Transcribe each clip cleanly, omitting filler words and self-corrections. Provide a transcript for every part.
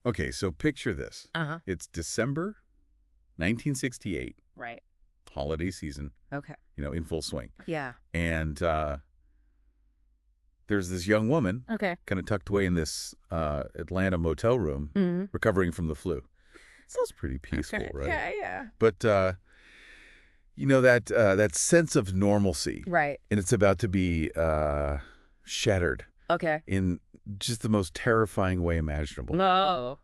Okay, so picture this. Uh-huh. It's December 1968, Right. holiday season, Okay. in full swing. Yeah. And there's this young woman Okay. kind of tucked away in this Atlanta motel room, Mm-hmm. recovering from the flu. Sounds pretty peaceful, Okay. right? Yeah. But, that sense of normalcy, Right. and it's about to be shattered Okay. in just the most terrifying way imaginable. No.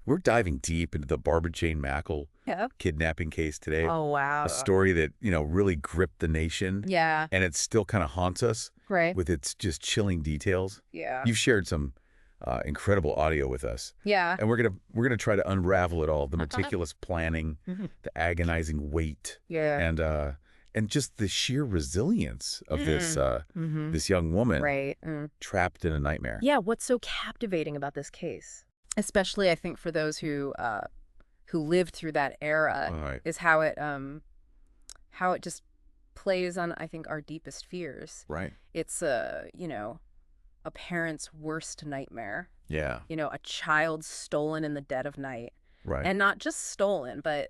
We're diving deep into the Barbara Jane Mackle Yeah. kidnapping case today. Oh, wow. A story that, really gripped the nation. Yeah. And it still kind of haunts us Right. with its just chilling details. Yeah. You've shared some incredible audio with us. Yeah. And we're gonna try to unravel it all, the meticulous planning, the agonizing weight, Yeah. and just the sheer resilience of this Mm-hmm. this young woman Right. trapped in a nightmare. Yeah. What's so captivating about this case, especially I think for those who lived through that era, All right. is how it just plays on, I think, our deepest fears. Right. It's a parent's worst nightmare. Yeah. A child stolen in the dead of night. Right. And not just stolen, but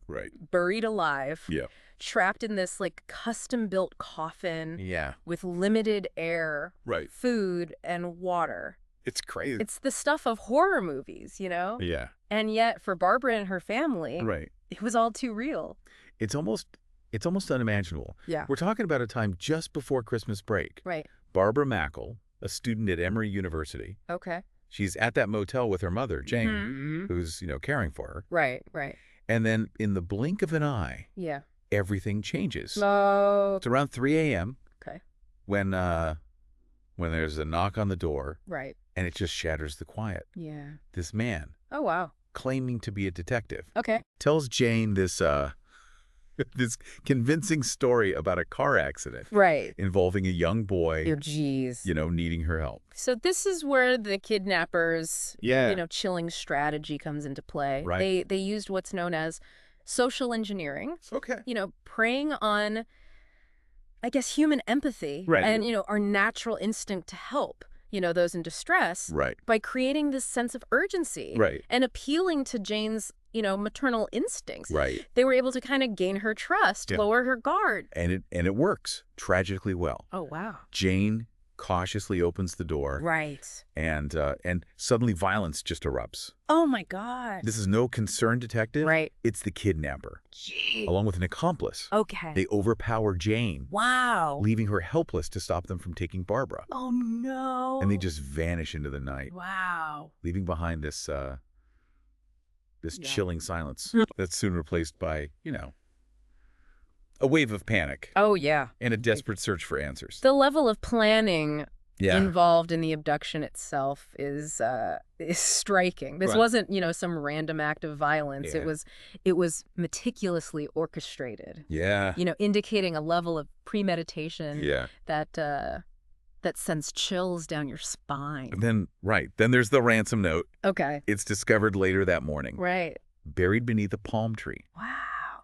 right. buried alive. Yeah. Trapped in this custom-built coffin Yeah. with limited air, Right. food, and water. It's crazy. It's the stuff of horror movies, Yeah. And yet for Barbara and her family, Right. it was all too real. It's almost unimaginable. Yeah. We're talking about a time just before Christmas break. Right. Barbara Mackle, a student at Emory University, Okay. she's at that motel with her mother, Jane, Mm-hmm. who's, caring for her. Right. Right. And then in the blink of an eye, Yeah. everything changes. Oh. It's around 3 a.m. Okay. when there's a knock on the door Right. and it just shatters the quiet. Yeah. This man, Oh, wow. claiming to be a detective, Okay. tells Jane this this convincing story about a car accident Right. involving a young boy, Oh, geez. needing her help. So this is where the kidnappers, Yeah. chilling strategy comes into play. Right. They used what's known as social engineering, Okay. preying on, I guess, human empathy Right. and, our natural instinct to help, those in distress Right. by creating this sense of urgency Right. and appealing to Jane's, maternal instincts. Right. They were able to kind of gain her trust, Yeah. lower her guard. And it works tragically well. Oh, wow. Jane cautiously opens the door, Right. and suddenly violence just erupts. Oh, my God. This is no concerned detective. Right. It's the kidnapper, Gee. along with an accomplice. Okay. They overpower Jane, Wow. leaving her helpless to stop them from taking Barbara. Oh, no. And they just vanish into the night, Wow. leaving behind this Yeah. chilling silence that's soon replaced by, a wave of panic Oh, yeah. and a desperate search for answers. The level of planning Yeah. involved in the abduction itself is striking. This Right. wasn't, some random act of violence. Yeah. It was meticulously orchestrated. Yeah. Indicating a level of premeditation Yeah. that sends chills down your spine. Then there's the ransom note. Okay. It's discovered later that morning, Right. buried beneath a palm tree Wow.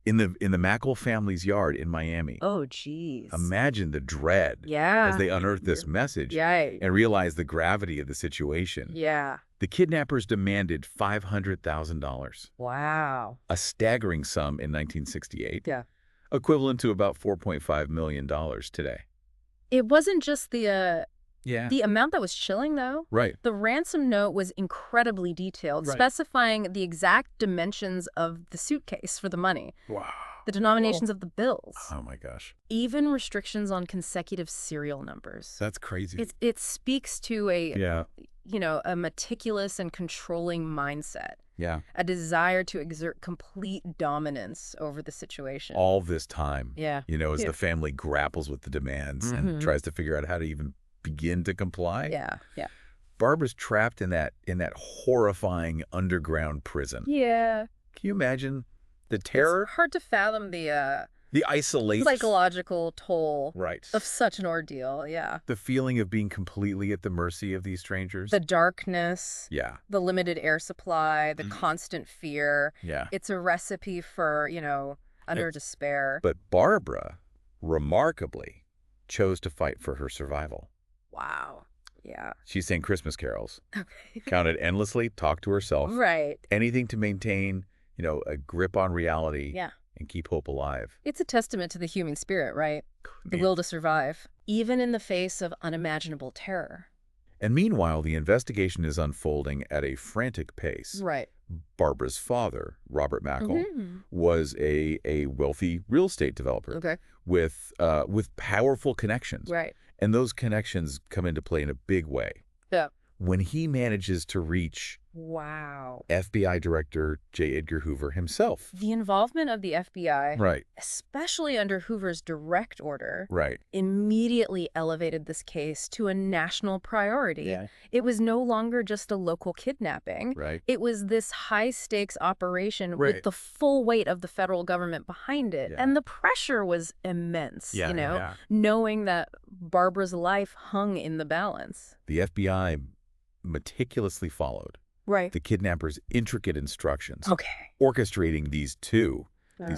in the Mackle family's yard in Miami. Oh, geez. Imagine the dread Yeah. as they unearth this message Yeah. and realize the gravity of the situation. Yeah. The kidnappers demanded $500,000, Wow. a staggering sum in 1968, Yeah. equivalent to about $4.5 million today. It wasn't just the Yeah. amount that was chilling, though. Right. The ransom note was incredibly detailed, Right. specifying the exact dimensions of the suitcase for the money, Wow. the denominations of the bills, Oh, my gosh. even restrictions on consecutive serial numbers. That's crazy. It speaks to Yeah. a meticulous and controlling mindset, Yeah. a desire to exert complete dominance over the situation. All this time, Yeah. as Yeah. the family grapples with the demands and Mhm. tries to figure out how to even begin to comply. Yeah. Yeah. Barbara's trapped in that horrifying underground prison. Yeah. Can you imagine the terror, It's hard to fathom the the isolation, psychological toll right, of such an ordeal. Yeah. the feeling of being completely at the mercy of these strangers? The darkness, Yeah. the limited air supply, the constant fear. Yeah. It's a recipe for, utter despair. But Barbara, remarkably, chose to fight for her survival. Wow. Yeah. She sang Christmas carols, Okay. counted endlessly, talked to herself, Right. anything to maintain, a grip on reality Yeah. and keep hope alive. It's a testament to the human spirit, right? The Man. will to survive, even in the face of unimaginable terror. And meanwhile, the investigation is unfolding at a frantic pace. Right. Barbara's father, Robert Mackle, Mm-hmm. was a wealthy real estate developer Okay. with powerful connections. Right. And those connections come into play in a big way. Yeah. When he manages to reach Wow. FBI Director J. Edgar Hoover himself. The involvement of the FBI, Right, especially under Hoover's direct order, right. immediately elevated this case to a national priority. Yeah. It was no longer just a local kidnapping. Right. It was this high-stakes operation Right. with the full weight of the federal government behind it. Yeah. And the pressure was immense, Yeah. knowing that Barbara's life hung in the balance. The FBI meticulously followed Right. the kidnapper's intricate instructions, Okay. orchestrating these two Uh,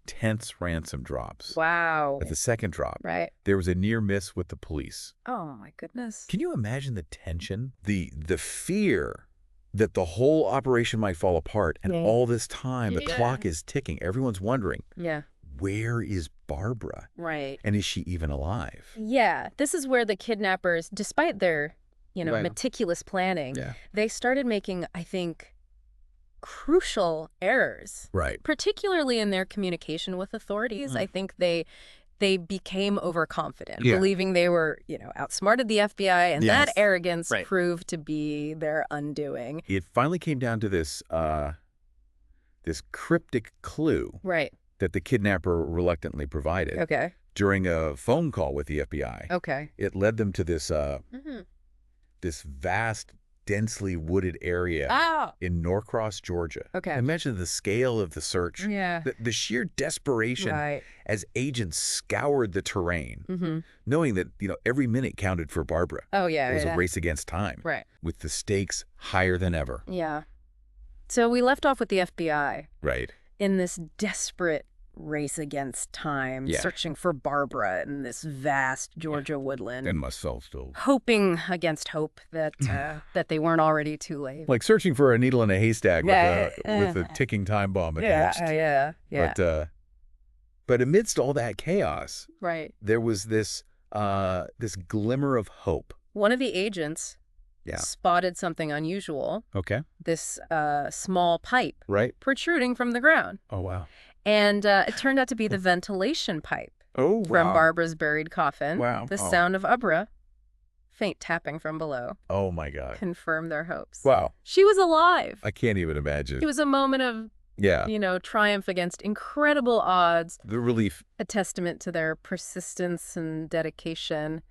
tense ransom drops. wow. At the second drop, Right. there was a near miss with the police. Oh, my goodness. Can you imagine the tension, the fear that the whole operation might fall apart, and Yeah. all this time the Yeah. clock is ticking. Everyone's wondering, Yeah. where is Barbara? Right. And is she even alive? Yeah. This is where the kidnappers, despite their, Right. meticulous planning, Yeah. they started making, I think, crucial errors, Right. particularly in their communication with authorities. I think they became overconfident, Yeah. believing they were, outsmarted the FBI, and Yes. that arrogance Right. proved to be their undoing. It finally came down to this cryptic clue Right. that the kidnapper reluctantly provided Okay. during a phone call with the FBI. Okay. It led them to this Mm-hmm. this vast, densely wooded area Ah. in Norcross, Georgia. Okay. Imagine the scale of the search, Yeah. the sheer desperation Right. as agents scoured the terrain, Mm-hmm. knowing that every minute counted for Barbara. Oh, yeah. It was yeah. a race against time, Right. with the stakes higher than ever. Yeah. So we left off with the FBI Right. in this desperate race against time, Yeah. searching for Barbara in this vast Georgia woodland, And must still. hoping against hope that that they weren't already too late. Like searching for a needle in a haystack Yeah. with a ticking time bomb Yeah, attached. yeah. But amidst all that chaos, Right. there was this glimmer of hope. One of the agents Yeah. spotted something unusual, Okay. this small pipe Right. protruding from the ground. Oh, wow. And it turned out to be the ventilation pipe Oh, from Barbara's buried coffin. Wow. The Oh. sound of faint tapping from below, Oh, my God. confirmed their hopes. Wow. She was alive. I can't even imagine. It was a moment of, Yeah. triumph against incredible odds, The relief. a testament to their persistence and dedication.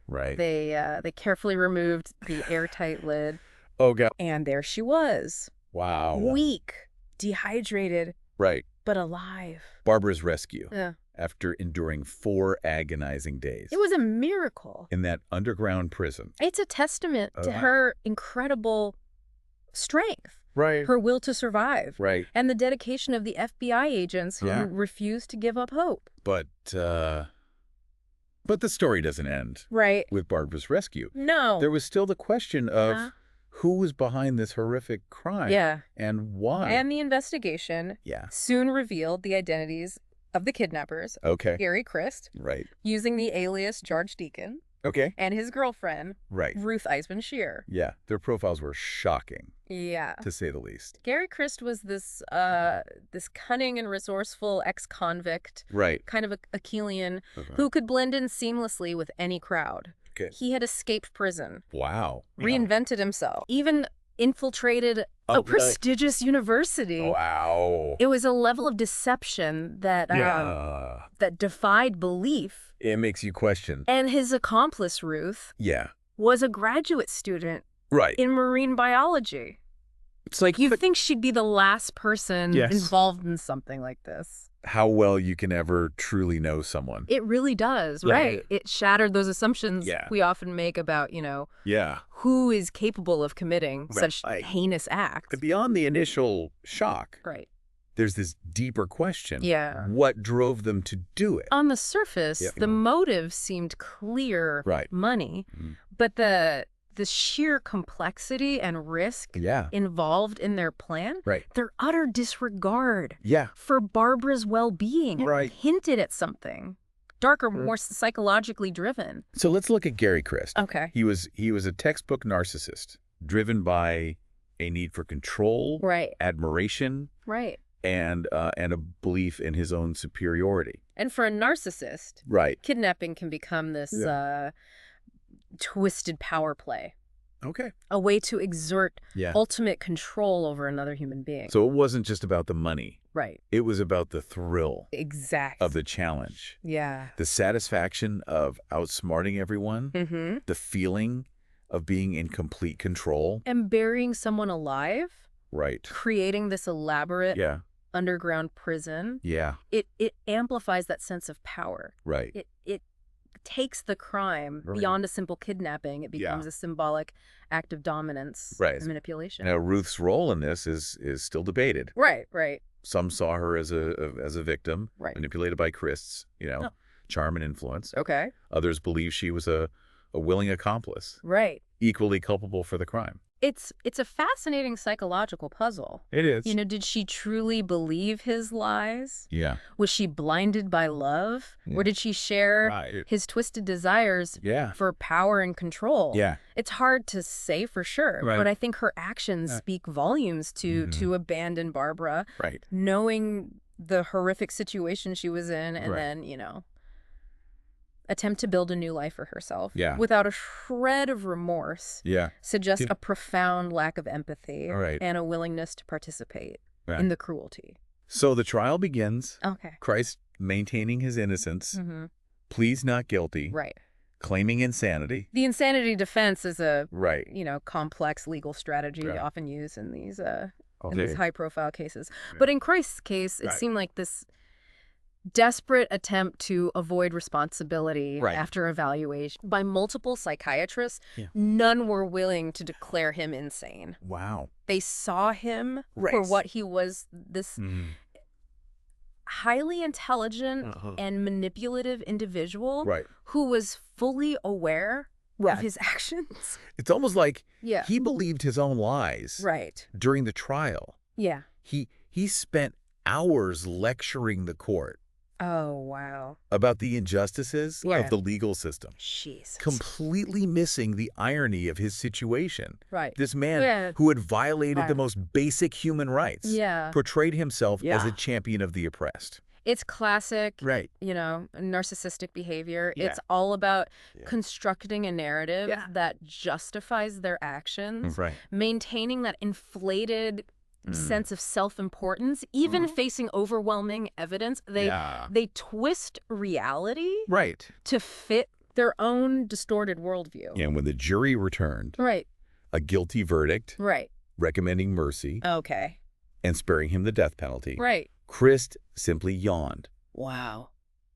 Right. They carefully removed the airtight lid, Oh, God. and there she was, Wow. weak, dehydrated, Right. but alive. Barbara's rescue Yeah. after enduring 4 agonizing days It was a miracle. in that underground prison. It's a testament to her incredible strength, Right. her will to survive, Right. and the dedication of the FBI agents who Yeah. refused to give up hope. But the story doesn't end Right. with Barbara's rescue. No. There was still the question of Uh-huh. who was behind this horrific crime Yeah. and why. And the investigation Yeah. soon revealed the identities of the kidnappers, Okay. Gary Christ, Right. using the alias George Deacon, Okay. and his girlfriend, Right. Ruth Eisman Shear. Yeah. Their profiles were shocking, Yeah. to say the least. Gary Christ was this cunning and resourceful ex-convict, Right. kind of a Achillean, Uh-huh. who could blend in seamlessly with any crowd. Okay. He had escaped prison, Wow. reinvented himself, even infiltrated Oh, a really? prestigious university. Wow. It was a level of deception that that defied belief. It makes you question. And his accomplice, Ruth, Yeah. was a graduate student Right. in marine biology. It's like You'd think she'd be the last person Yes. involved in something like this. how well you can ever truly know someone. It really does, Yeah. right? It shattered those assumptions Yeah. we often make about, Yeah. who is capable of committing such Right. heinous acts. But beyond the initial shock, Right. there's this deeper question. Yeah. What drove them to do it? On the surface, Yeah. the motive seemed clear, Right. money, But the sheer complexity and risk Yeah. involved in their plan, Right. their utter disregard Yeah. for Barbara's well-being, Right. hinted at something darker, more psychologically driven. So let's look at Gary Christ. Okay. He was a textbook narcissist, driven by a need for control, Right. admiration, Right. and a belief in his own superiority. And for a narcissist, Right. kidnapping can become this twisted power play, Okay. a way to exert Yeah. ultimate control over another human being. So it wasn't just about the money. Right. It was about the thrill Exactly. of the challenge, Yeah. the satisfaction of outsmarting everyone, Mm-hmm. the feeling of being in complete control. And burying someone alive, Right. creating this elaborate Yeah. underground prison, Yeah. it amplifies that sense of power. Right. It takes the crime Right. beyond a simple kidnapping. It Yeah. becomes a symbolic act of dominance Right. and manipulation. Now, Ruth's role in this is still debated. Right, right, Some saw her as a victim, right. manipulated by Christ's, Oh. charm and influence. Okay. Others believe she was a willing accomplice, Right. equally culpable for the crime. It's a fascinating psychological puzzle. It is. You know, did she truly believe his lies? Yeah. Was she blinded by love? Or did she share Right. his twisted desires Yeah. for power and control? Yeah. It's hard to say for sure, Right. but I think her actions speak volumes to abandon Barbara, Right. knowing the horrific situation she was in, and Right. then, attempt to build a new life for herself Yeah. without a shred of remorse. Yeah. Suggests Yeah. a profound lack of empathy Right. and a willingness to participate Right. in the cruelty. So the trial begins. Okay. Christ maintaining his innocence, Mm-hmm. pleads not guilty, Right. claiming insanity. The insanity defense is a Right. complex legal strategy Right. often used in these Okay. high-profile cases. Yeah. But in Christ's case, it Right. seemed like this desperate attempt to avoid responsibility Right. after evaluation by multiple psychiatrists. Yeah. None were willing to declare him insane. Wow. They saw him for Right. what he was, this Mhm. highly intelligent Uh-huh. and manipulative individual Right. who was fully aware of his actions. It's almost like Yeah. he believed his own lies Right. during the trial. Yeah. He spent hours lecturing the court Oh, wow. about the injustices Yeah. of the legal system, Jesus. completely missing the irony of his situation. Right. This man Yeah. who had violated Right. the most basic human rights Yeah. portrayed himself as Yeah. a champion of the oppressed. It's classic, Right. narcissistic behavior. Yeah. It's all about Yeah. constructing a narrative Yeah. that justifies their actions, Right. maintaining that inflated sense of self-importance, even facing overwhelming evidence. They twist reality Right. to fit their own distorted worldview. And when the jury returned Right, a guilty verdict right. recommending mercy Okay. and sparing him the death penalty, Right. Christ simply yawned, Wow.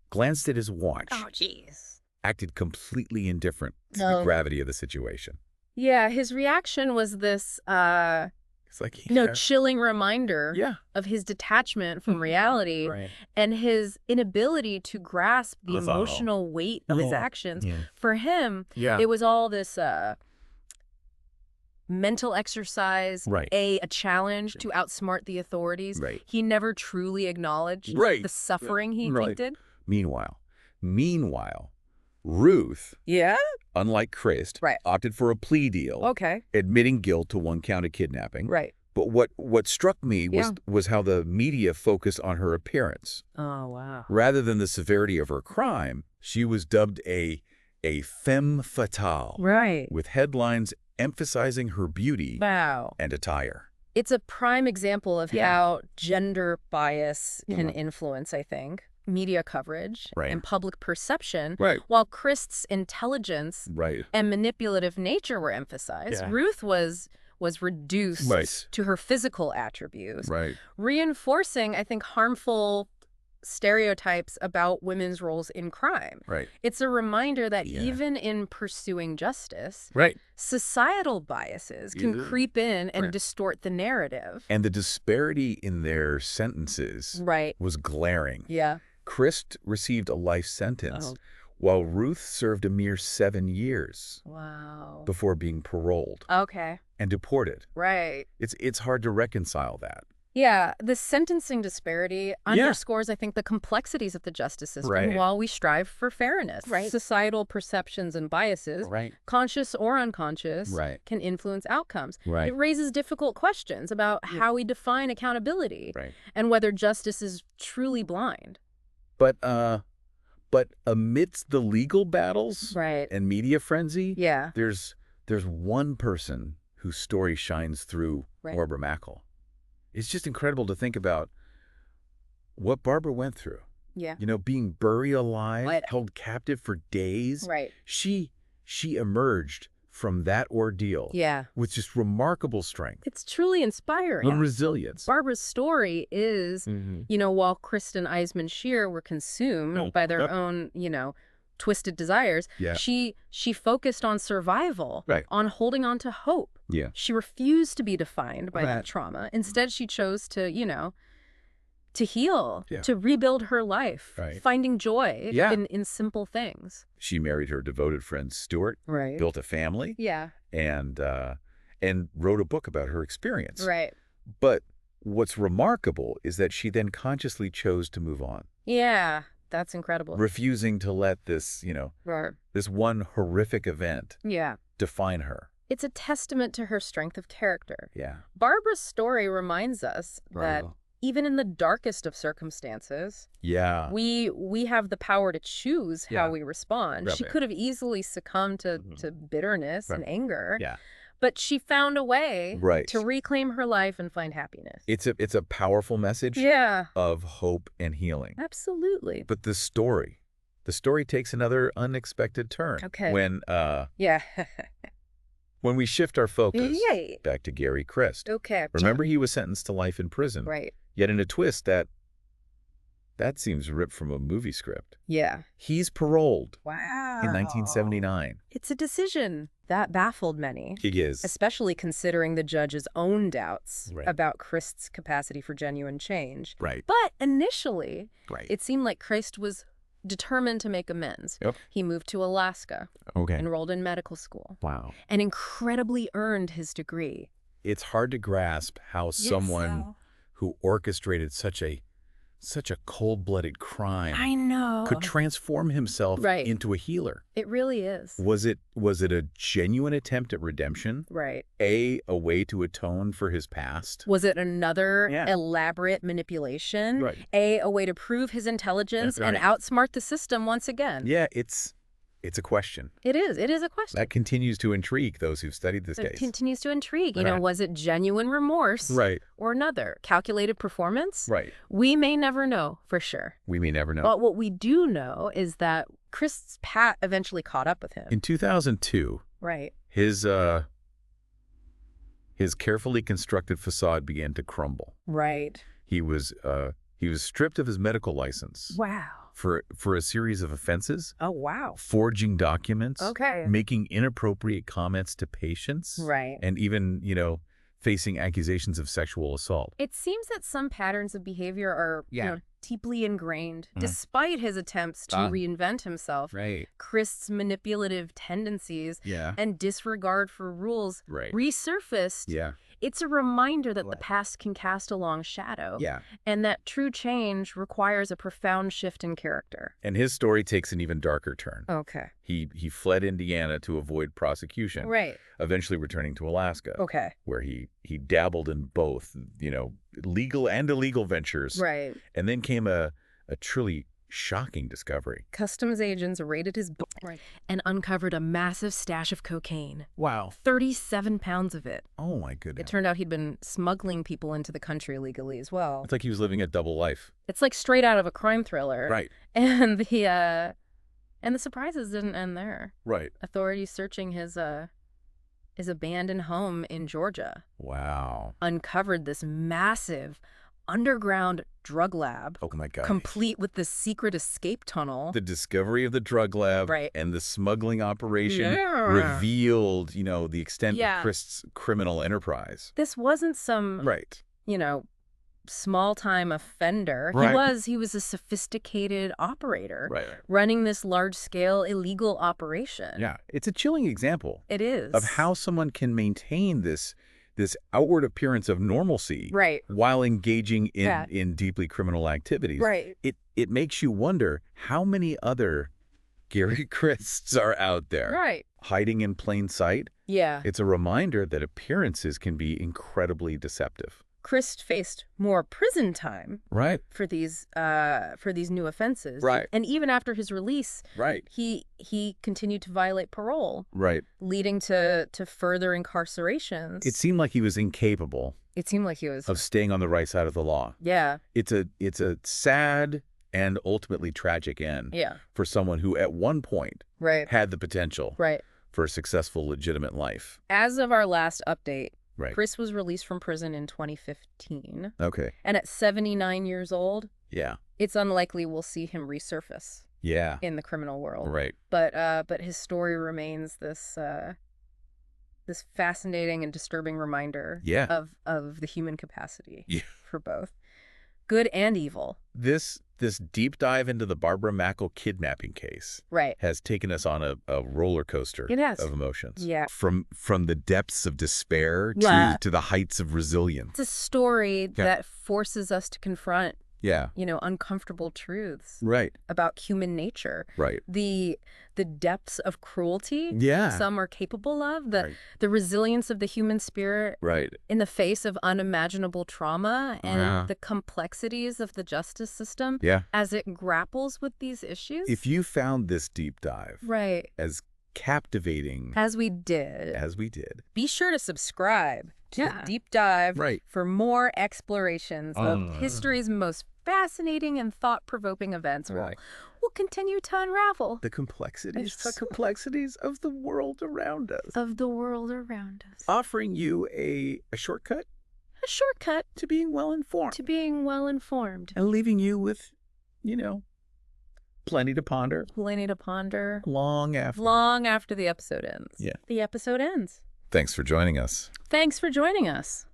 glanced at his watch, Oh, jeez. acted completely indifferent to the No. gravity of the situation. Yeah, his reaction was this, It's like, chilling reminder yeah. of his detachment from reality Right. and his inability to grasp the That's all. emotional weight of his Oh. actions. Yeah. For him, Yeah. it was all this mental exercise, Right. a challenge to outsmart the authorities. Right. He never truly acknowledged Right. the suffering he Right. inflicted. Meanwhile, Ruth, Yeah? unlike Christ, Right. opted for a plea deal, Okay. admitting guilt to one count of kidnapping. Right. But what struck me Yeah. was how the media focused on her appearance. Oh, wow. Rather than the severity of her crime, she was dubbed a femme fatale, Right. with headlines emphasizing her beauty Wow. and attire. It's a prime example of Yeah. how gender bias can Yeah. influence, I think, media coverage Right. and public perception. Right. While Christ's intelligence Right. and manipulative nature were emphasized, Yeah. Ruth was reduced Right. to her physical attributes, Right. reinforcing, I think, harmful stereotypes about women's roles in crime. Right. It's a reminder that Yeah. even in pursuing justice, Right. societal biases can Yeah. creep in and Right. distort the narrative. And the disparity in their sentences Right. was glaring. Yeah. Christ received a life sentence, Oh. while Ruth served a mere 7 years Wow. before being paroled Okay. and deported. Right. It's hard to reconcile that. Yeah, the sentencing disparity Yeah. underscores, I think, the complexities of the justice system Right. while we strive for fairness. Right. Societal perceptions and biases, Right. conscious or unconscious, Right. can influence outcomes. Right. It raises difficult questions about how we define accountability Right. and whether justice is truly blind. But amidst the legal battles Right. and media frenzy, Yeah. there's one person whose story shines through Right. Barbara Mackle. It's just incredible to think about what Barbara went through. Yeah. You know, being buried alive, Right. held captive for days. Right. She emerged from that ordeal Yeah. with just remarkable strength It's truly inspiring. and resilience. Barbara's story is, while Kristen Eisman Shear were consumed by their own, twisted desires, Yeah. she focused on survival, Right. on holding on to hope. Yeah. She refused to be defined by Right. that trauma. Instead, she chose to, to heal, Yeah. to rebuild her life, Right. finding joy Yeah. in simple things. She married her devoted friend Stuart, Right. built a family, Yeah. and wrote a book about her experience. Right. But what's remarkable is that she then consciously chose to move on, Yeah. That's incredible. refusing to let this, Right. this one horrific event Yeah. define her. It's a testament to her strength of character. Yeah. Barbara's story reminds us that Right. even in the darkest of circumstances, Yeah. we have the power to choose how Yeah. we respond. She Right. could have easily succumbed to bitterness and Right. anger, Yeah. but she found a way Right. to reclaim her life and find happiness. It's a powerful message Yeah, of hope and healing. absolutely. But the story takes another unexpected turn. Okay. When Yeah. we shift our focus Yay. back to Gary Christ. Okay. Remember, he was sentenced to life in prison. Right. Yet in a twist that seems ripped from a movie script. Yeah. He's paroled Wow. in 1979. It's a decision that baffled many. He is. Especially considering the judge's own doubts Right. about Christ's capacity for genuine change. Right. But initially, Right. it seemed like Christ was determined to make amends. Yep. He moved to Alaska, Okay. enrolled in medical school, Wow. and incredibly earned his degree. It's hard to grasp how someone who orchestrated such a cold-blooded crime I know. could transform himself Right. into a healer. It really is. Was it a genuine attempt at redemption? Right. A way to atone for his past? Was it another Yeah. elaborate manipulation? Right. A way to prove his intelligence That's and right. outsmart the system once again? Yeah, it's a question. It is. It is a question. That continues to intrigue those who've studied this It case. continues to intrigue. Right. Was it genuine remorse Right. or another calculated performance? Right. We may never know for sure. We may never know. But what we do know is that Christ's Pat eventually caught up with him. In 2002, Right. his carefully constructed facade began to crumble. Right. He was stripped of his medical license Wow. for a series of offenses, Oh, wow. forging documents, Okay. making inappropriate comments to patients, Right. and even, facing accusations of sexual assault. It seems that some patterns of behavior are, Yeah. deeply ingrained. Mhm. Despite his attempts to reinvent himself, Right. Christ's manipulative tendencies Yeah. and disregard for rules Right. resurfaced. Yeah. It's a reminder that the Right. past can cast a long shadow. Yeah. And that true change requires a profound shift in character. And his story takes an even darker turn. Okay. He fled Indiana to avoid prosecution, Right. eventually returning to Alaska, Okay. where he dabbled in both, legal and illegal ventures. Right. And then came a truly shocking discovery. Customs agents raided his boat and uncovered a massive stash of cocaine. Wow. 37 pounds of it. Oh, my It goodness. turned out he'd been smuggling people into the country illegally as well. It's like he was living a double life. It's like straight out of a crime thriller. Right. And the surprises didn't end there. Right. Authorities searching his abandoned home in Georgia Wow. uncovered this massive underground drug lab, Oh, my God. complete with the secret escape tunnel. The discovery of the drug lab Right. and the smuggling operation Yeah. revealed, the extent Yeah. of Christ's criminal enterprise. This wasn't some, Right. small-time offender. Right. He was a sophisticated operator Right. running this large-scale illegal operation. Yeah. It's a chilling example It is. of how someone can maintain this outward appearance of normalcy Right. while engaging Yeah. in deeply criminal activities. Right. It makes you wonder how many other Gary Christs are out there. Right. Hiding in plain sight. Yeah. It's a reminder that appearances can be incredibly deceptive. Christ faced more prison time Right. for these new offenses. Right. And even after his release, Right. he continued to violate parole, Right. leading to further incarcerations. It seemed like he was incapable It seemed like he was. of staying on the right side of the law. Yeah. It's a sad and ultimately tragic end Yeah. for someone who at one point Right. had the potential Right. for a successful, legitimate life. As of our last update, Right. Chris was released from prison in 2015. Okay. And at 79 years old, Yeah. it's unlikely we'll see him resurface Yeah. in the criminal world. Right. But his story remains this fascinating and disturbing reminder Yeah. of the human capacity Yeah. for both good and evil. This deep dive into the Barbara Mackle kidnapping case Right. has taken us on a roller coaster It has. of emotions. Yeah. From the depths of despair Yeah. to the heights of resilience. It's a story that forces us to confront, Yeah. uncomfortable truths Right. about human nature. Right. The depths of cruelty Yeah. some are capable of, Right. the resilience of the human spirit Right. in the face of unimaginable trauma, and Yeah. the complexities of the justice system Yeah. as it grapples with these issues. If you found this deep dive Right. as captivating As we did. as we did, Be sure to subscribe to Yeah. the Deep Dive Right. for more explorations of history's most fascinating and thought-provoking events. Right. We'll continue to unravel the complexities It's- of the world around us, of the world around us. offering you a shortcut A shortcut to being well informed to being well-informed. and leaving you with, plenty to ponder Plenty to ponder long after. long after the episode ends. Yeah. The episode ends. Thanks for joining us. Thanks for joining us.